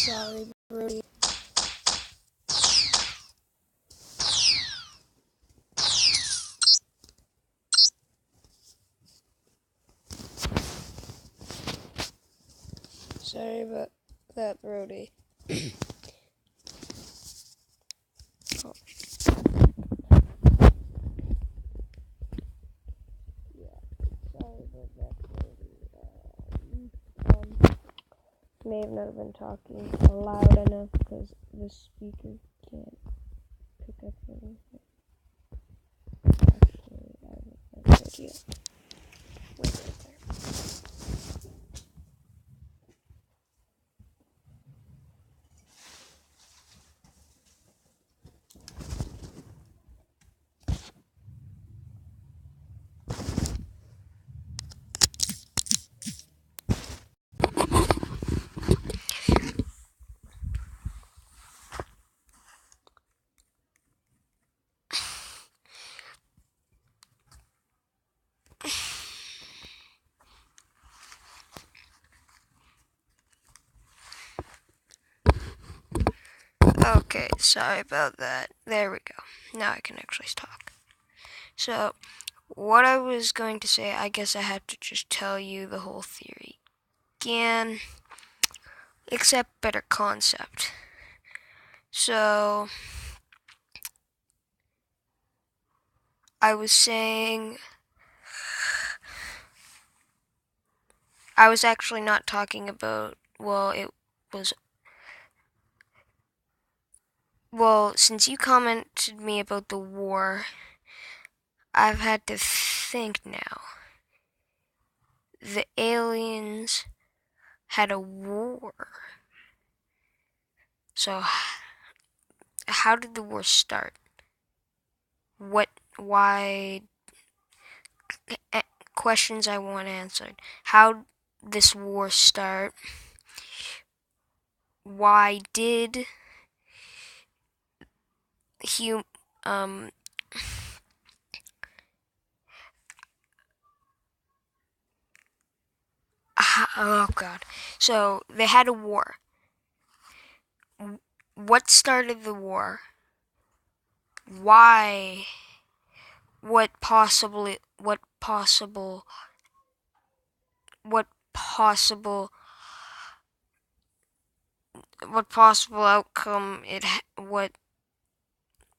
Sorry, Brody. Sorry about that, Brody. Oh. Yeah, sorry about that, Brody. May have not been talking loud enough because the speaker can't pick up anything. Actually, I have a better idea. Wait right there. Okay, sorry about that. There we go. Now I can actually talk. So, what I was going to say, I guess I have to just tell you the whole theory again, except better concept. So, I was saying, I was actually not talking about, since you commented me about the war, I've had to think now. The aliens had a war. So, how did the war start? Why, questions I want answered. How this war start? Why did oh god. So they had a war. What started the war? Why? What possible outcome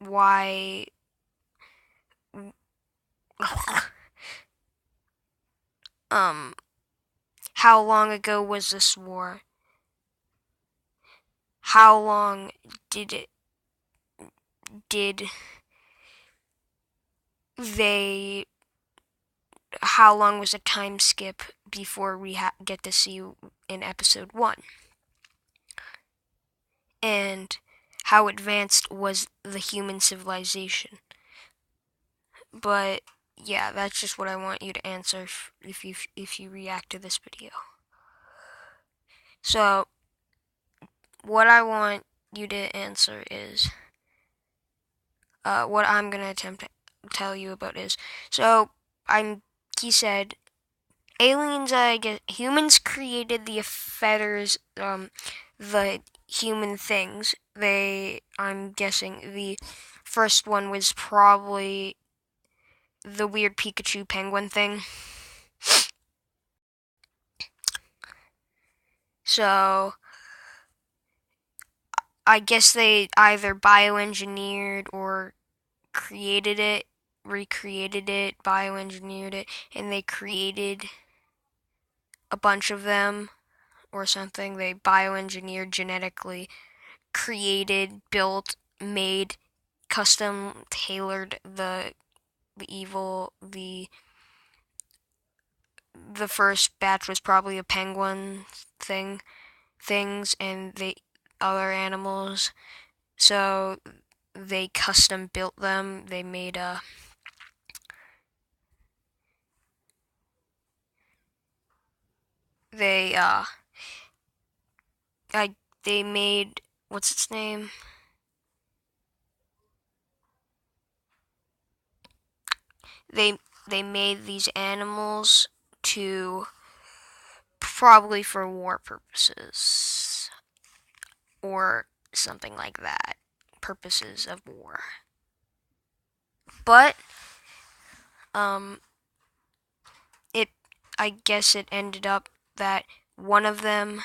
why how long ago was this war? How long did they how long was a time skip before we get to see you in episode 1? And how advanced was the human civilization? But yeah, that's just what I want you to answer if you react to this video. So what I want you to answer is what I'm gonna attempt to tell you about is he said aliens, I guess humans created the feathers, the human things. I'm guessing the first one was probably the weird Pikachu penguin thing. So I guess they either bioengineered or created it, recreated it, bioengineered it, and they created a bunch of them or something. They bioengineered, genetically created, built, made, custom tailored the first batch was probably a penguin things and the other animals. So they custom built them. They made they made, what's its name? They made these animals to probably for war purposes. or something like that. Purposes of war. But it I guess it ended up that one of the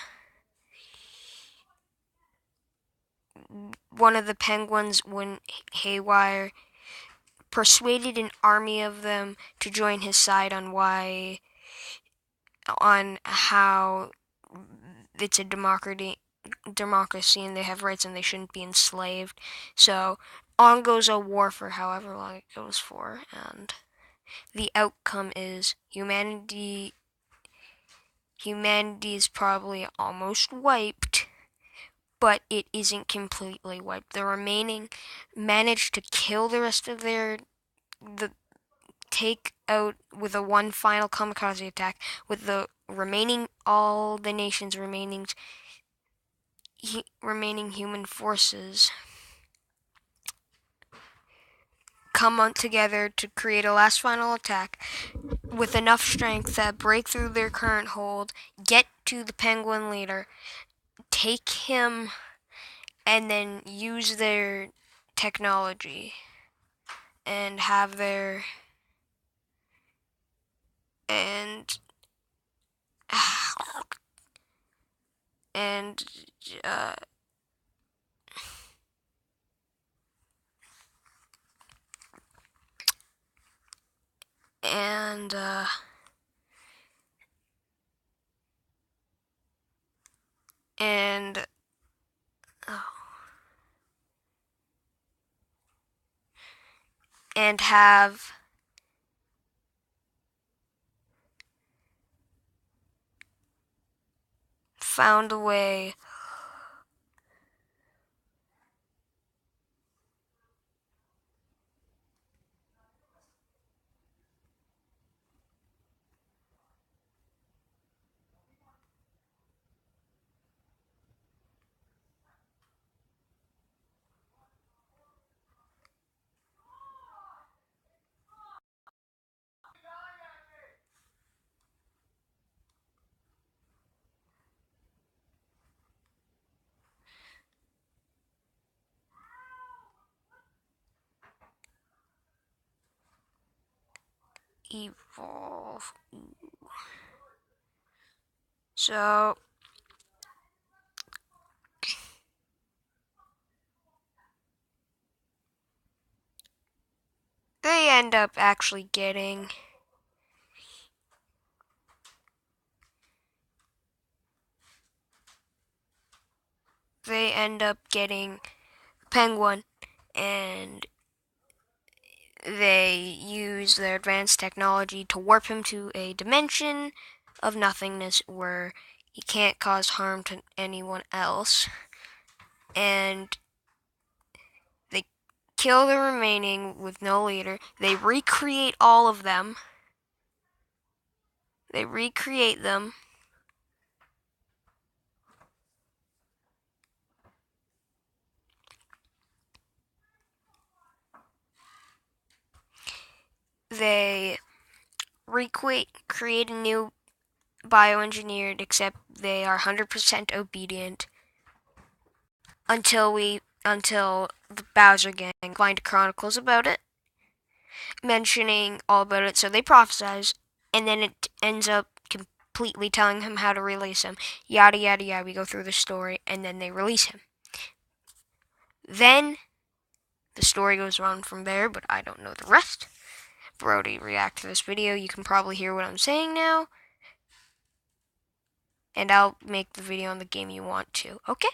penguins went haywire, persuaded an army of them to join his side on how it's a democracy and they have rights and they shouldn't be enslaved. So on goes a war for however long it goes for, and the outcome is humanity is probably almost wiped, but it isn't completely wiped. The remaining managed to kill the rest of take out with a one final kamikaze attack with the all the nation's remaining human forces come on together to create a last final attack with enough strength that break through their current hold, get to the penguin leader, take him, and then use their technology and have their and and uh, and and oh, and have found a way evolve. So they end up actually getting Penguin, and they use their advanced technology to warp him to a dimension of nothingness where he can't cause harm to anyone else. And they kill the remaining with no leader. They recreate all of them. They recreate them. They create a new bioengineered, except they are 100% obedient until the Bowser gang find chronicles about it, mentioning all about it. So they prophesize, and then it ends up completely telling him how to release him. Yada yada yada. We go through the story, and then they release him. Then the story goes on from there, but I don't know the rest. Brody, react to this video. You can probably hear what I'm saying now. And I'll make the video on the game you want to. Okay?